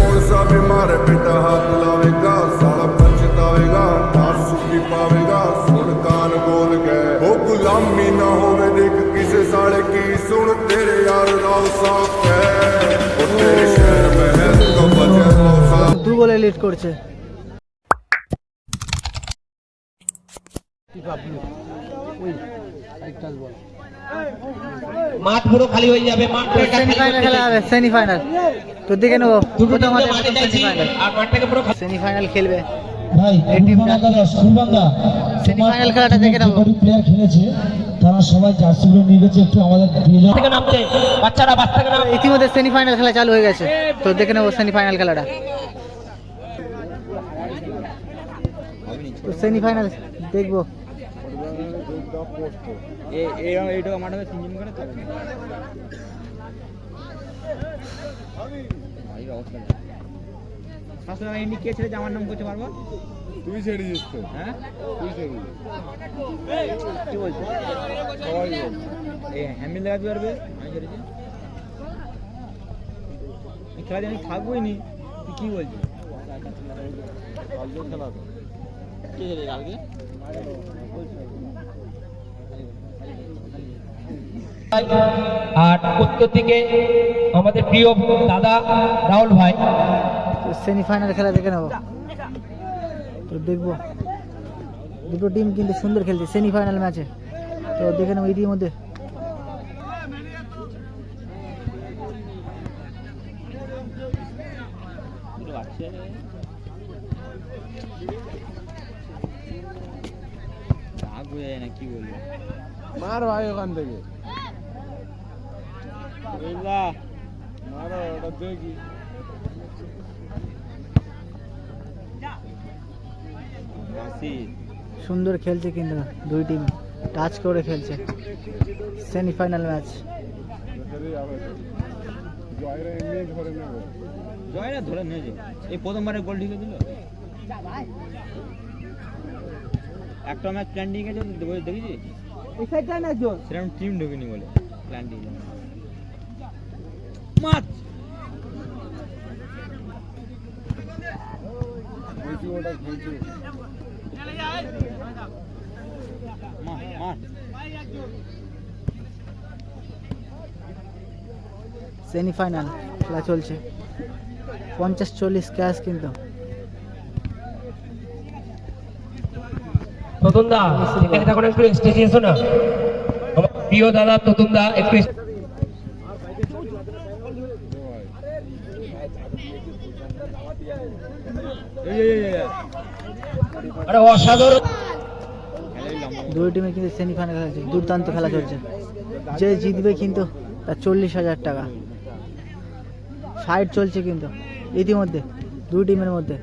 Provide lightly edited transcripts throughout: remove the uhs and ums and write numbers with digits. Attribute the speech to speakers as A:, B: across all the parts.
A: कौन सा बीमार बेटा हाथ लावेगा साला पछतावेगा आंसू भी पावेगा सुन कान बोल गए वो गुलामी ना होवे देख किसे साले की सुन तेरे यार राव साफ है वो तेरे शहर में है तो बजे राव साफ
B: দু গোলে লিড করছে।
C: মাঠ পুরো খালি হয়ে যাবে।
B: সেমিফাইনাল খেলা হবে, সেমিফাইনাল তো দেখে নেবো।
C: দুটো মাঠে যাচ্ছি আর মাঠটাকে পুরো
B: সেমিফাইনাল খেলবে
D: ভাই
B: সেমিফাইনাল খেলাটা দেখে নেবো।
D: প্লেয়ার খেলেছে তারা সবাই জার্সিগুলো নিয়ে গেছে, একটু আমাদের দিয়ে যাও।
C: থেকে নামছে বাচ্চারা বাস থেকে নামছে।
B: ইতিমধ্যে সেমিফাইনাল খেলা চালু হয়ে গেছে, তো দেখে নেবো সেমিফাইনাল খেলাটা। তো সেমিফাইনাল দেখবো।
C: আমার নাম করতে পারবো
A: তুই ছেড়ে দিস তো
C: হ্যাঁ
A: তুই ছেড়ে দিস
C: কি বলছো
A: সবাই বল
C: এই হ্যান্ডেল লাগাতে পারবে আমি ছেড়েছি এই খেলা জানি থাকবোই নি তুই কি বলছিস
A: কালকে খেলা তো
C: কে খেলে কালকে আর উত্তর থেকে আমাদের প্রিয় দাদা রাহুল ভাই
B: সেমিফাইনাল খেলা দেখে নেবো, তো দেখবো। দুটো টিম কিন্তু সুন্দর খেলছে সেমিফাইনাল ম্যাচে, তো দেখে নেবো ইতিমধ্যে।
C: কি বলবো
A: মার ভাই ওখান থেকে মারো ওটা দেখি
B: সুন্দর খেলছে কিন্তু দুই টিম টাচ করে খেলছে সেমিফাইনাল ম্যাচ।
A: জয়রা এমনি ধরে নেবে
C: জয়রা ধরে নিয়েছে এই প্রথমবারে গোল ঢুকে দিল একটা ম্যাচ প্ল্যান দিয়ে গেছে দেখেছি এই সাইডটা না একজন সেরকম টিম ঢুকেনি বলে প্ল্যান দিয়ে মাছ
A: দেখি ওটা খেলছে
C: মাঠ
B: সেমিফাইনাল খেলা চলছে 50-40 ক্যাশ কিন্তু।
C: ততুনদা এখানে থাকুন একটু স্টেজে এসো না আমার প্রিয় দাদা ততুনদা একটু আরে অসাধারণ
B: দুই টিমে কিন্তু সেমিফাইনাল খেলছে, দুর্দান্ত খেলা চলছে। যে জিতবে কিন্তু তার 40,000 টাকা। ফাইট চলছে কিন্তু ইতিমধ্যে দুই টিমের মধ্যে।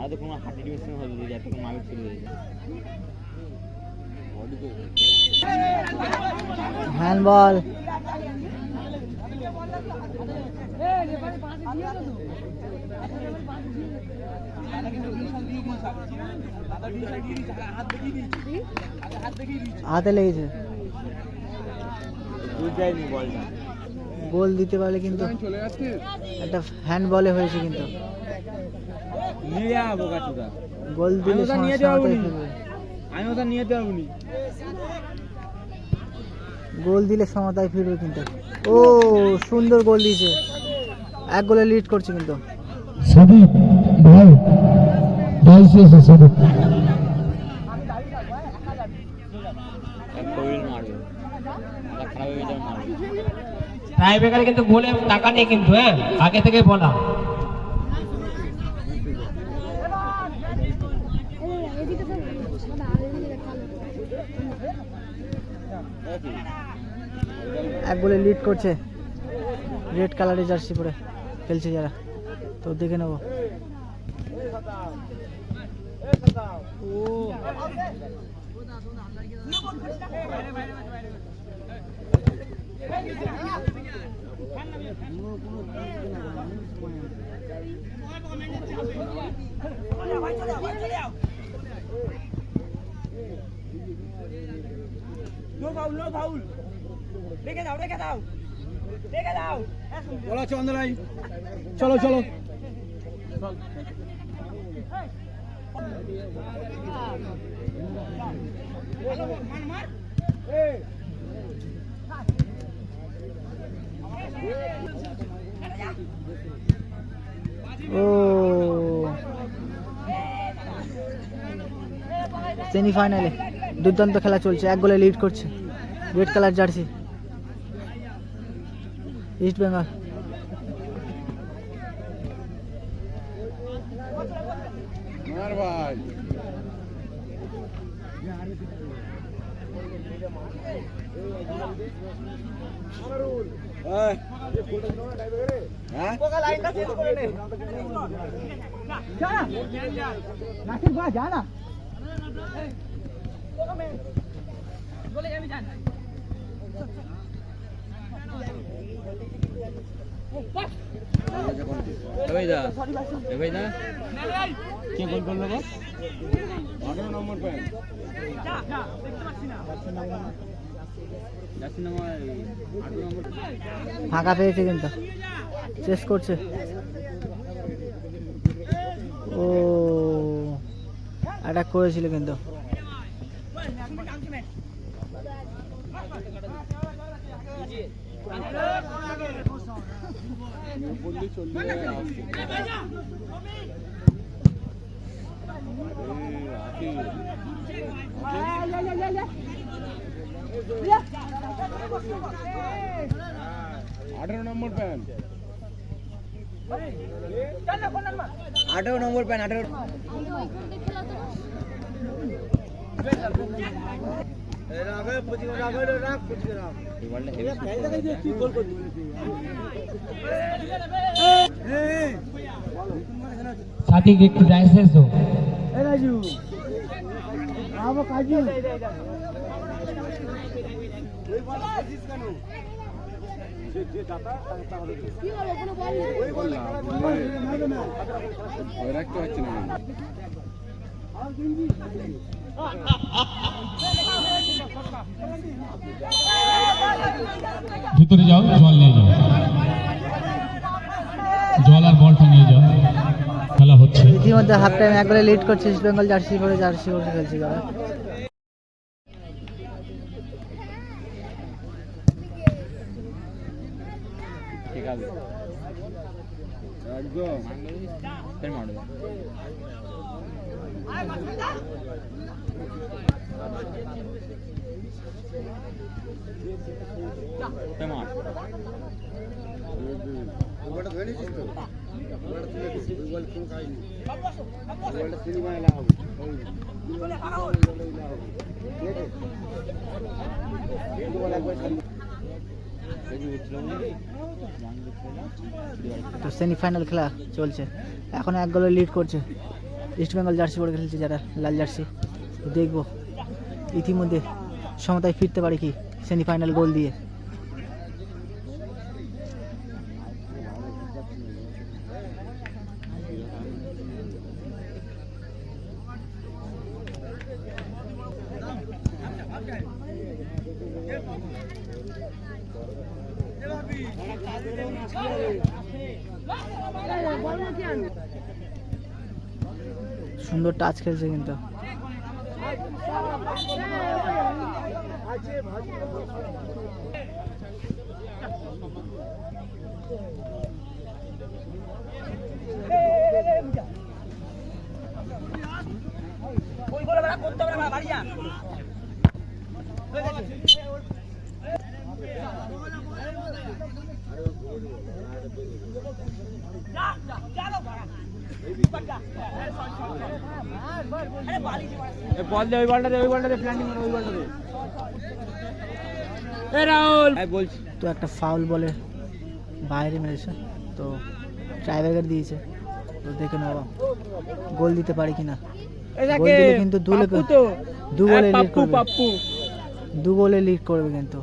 C: আদৌ কোনো হাঁটি ডিভিশন হল যাতে কোনো মামিক চলে যায়
B: হ্যান্ডবল হাতে লেগেছে, গোল দিতে পারলে কিন্তু একটা হ্যান্ডবলে হয়েছে কিন্তু গোল দিলে গোল দিলে সমতায় ফিরবে কিন্তু। ও সুন্দর গোল দিয়েছে, এক গোলে লিড করছে কিন্তু।
D: সদীপ ভাই ভাই শেষ সদীপ
C: টাইব্রেকারে কিন্তু গোলে টাকা নেই কিন্তু, হ্যাঁ আগে থেকে বলা।
B: এক গোলে লিড করছে, রেড কালারের জার্সি পরে খেলছে যারা, তো দেখে নেব।
C: চলো চলো
B: ও সেমিফাইনালে দুর্দান্ত খেলা চলছে, 1 গোলে লিড করছে red colour jersey east Bengal.
A: ভাই
C: কে গোল করলো গো?
A: 18 নম্বর প্যান্ট
C: জার্সি নাম্বার 8 নম্বর।
B: ফাঁকা পেয়েছে কিন্তু চেস করছে। ও অ্যাটাক করেছিল কিন্তু
A: নম্বর প্যান্ট
C: 18 নম্বর প্যান 18।
D: साथी के एकটু ডাইসেস দাও।
A: রাখতে পারছি না
D: ভিতরে যাও, জল নিয়ে যাও, জল আর বলটা নিয়ে যাও, খেলা হচ্ছে।
B: ইতিমধ্যে হাফ টাইম 1 গোলে লিড করছে ইস্ট বেঙ্গল জার্সি পরে খেলছে তারা।
C: ঠিক আছে
A: একদম
C: ফের মারো ফের মার
A: ওটা ধরে নিছিস তো ওটা তুলে দিস ওই বল কোন খাইনি ওটা সিনেমায় লাগাবো
B: তো সেমিফাইনাল খেলা চলছে, এখন 1 গোলে লিড করছে ইস্ট বেঙ্গল জার্সি পরে খেলছে যারা লাল জার্সি। দেখবো ইতিমধ্যে সমতায় ফিরতে পারে কি সেমিফাইনাল গোল দিয়ে। সুন্দর টাচ খেলছে কিন্তু
C: বল দে, ওই বলটা দে, ওই বলটা দে, প্ল্যানিং করে ওই বলটা দে। এ রাহুল আমি বলছি
B: তো একটা ফাউল বলে বাইরে মেরেছে, তো ট্রাইব্রেকার দিয়েছে। তো দেখে নেবো গোল দিতে পারি কিনা। গোল দিলে কিন্তু দু গোলে লিড করবে, দু গোলে লিড করবে কিন্তু।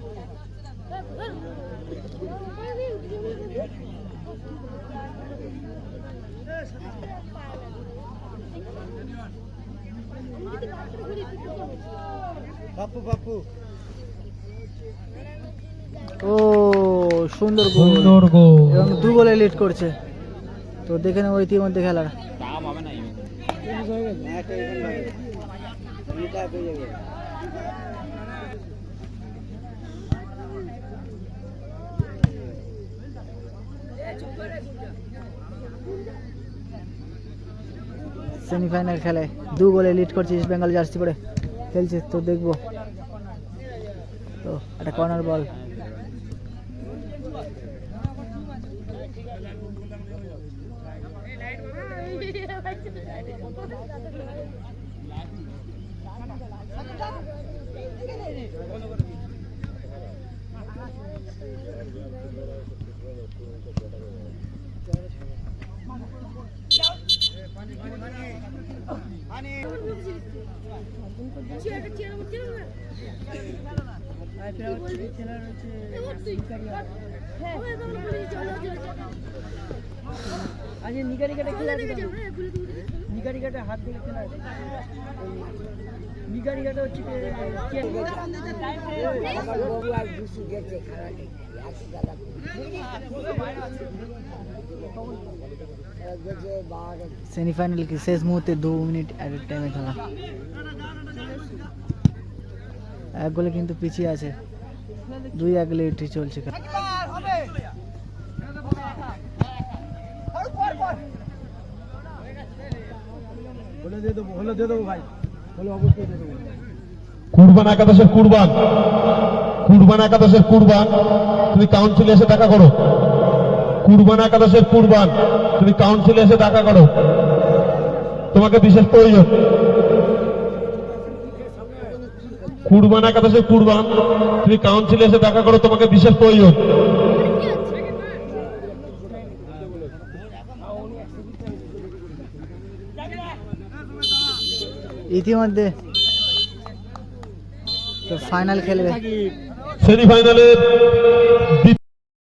B: ও সুন্দর গোল,
D: সুন্দর গোল।
B: এবং দু গোলে লিড করছে। তো দেখে নেবো ইতিমধ্যে খেলার।
C: টাকা পাবে না
B: সেমিফাইনাল খেলায় দু গোলে লিড করছে ইস্ট বেঙ্গল জার্সি পরে খেলছে। তো দেখবো, তো একটা কর্নার বল। सेमीफाइनल के शेष मुहूर्ते 2 मिनट एडेड टाइमे खेला एक गोले किन्तु पिछिए आछे 2-1 लेट चलছে
E: কুরবান একাদশের কুরবান কুরবান একাদশের কুরবান তুমি কাউন্সিলে এসে দেখা করো কুরবান একাদশের কুরবান তুমি কাউন্সিলে এসে দেখা করো তোমাকে বিশেষ প্রয়োজন কুরবান একাদশের কুরবান তুমি কাউন্সিলে এসে দেখা করো তোমাকে বিশেষ প্রয়োজন
B: ইতিমধ্যে তো ফাইনাল খেলবে
E: সেমিফাইনালের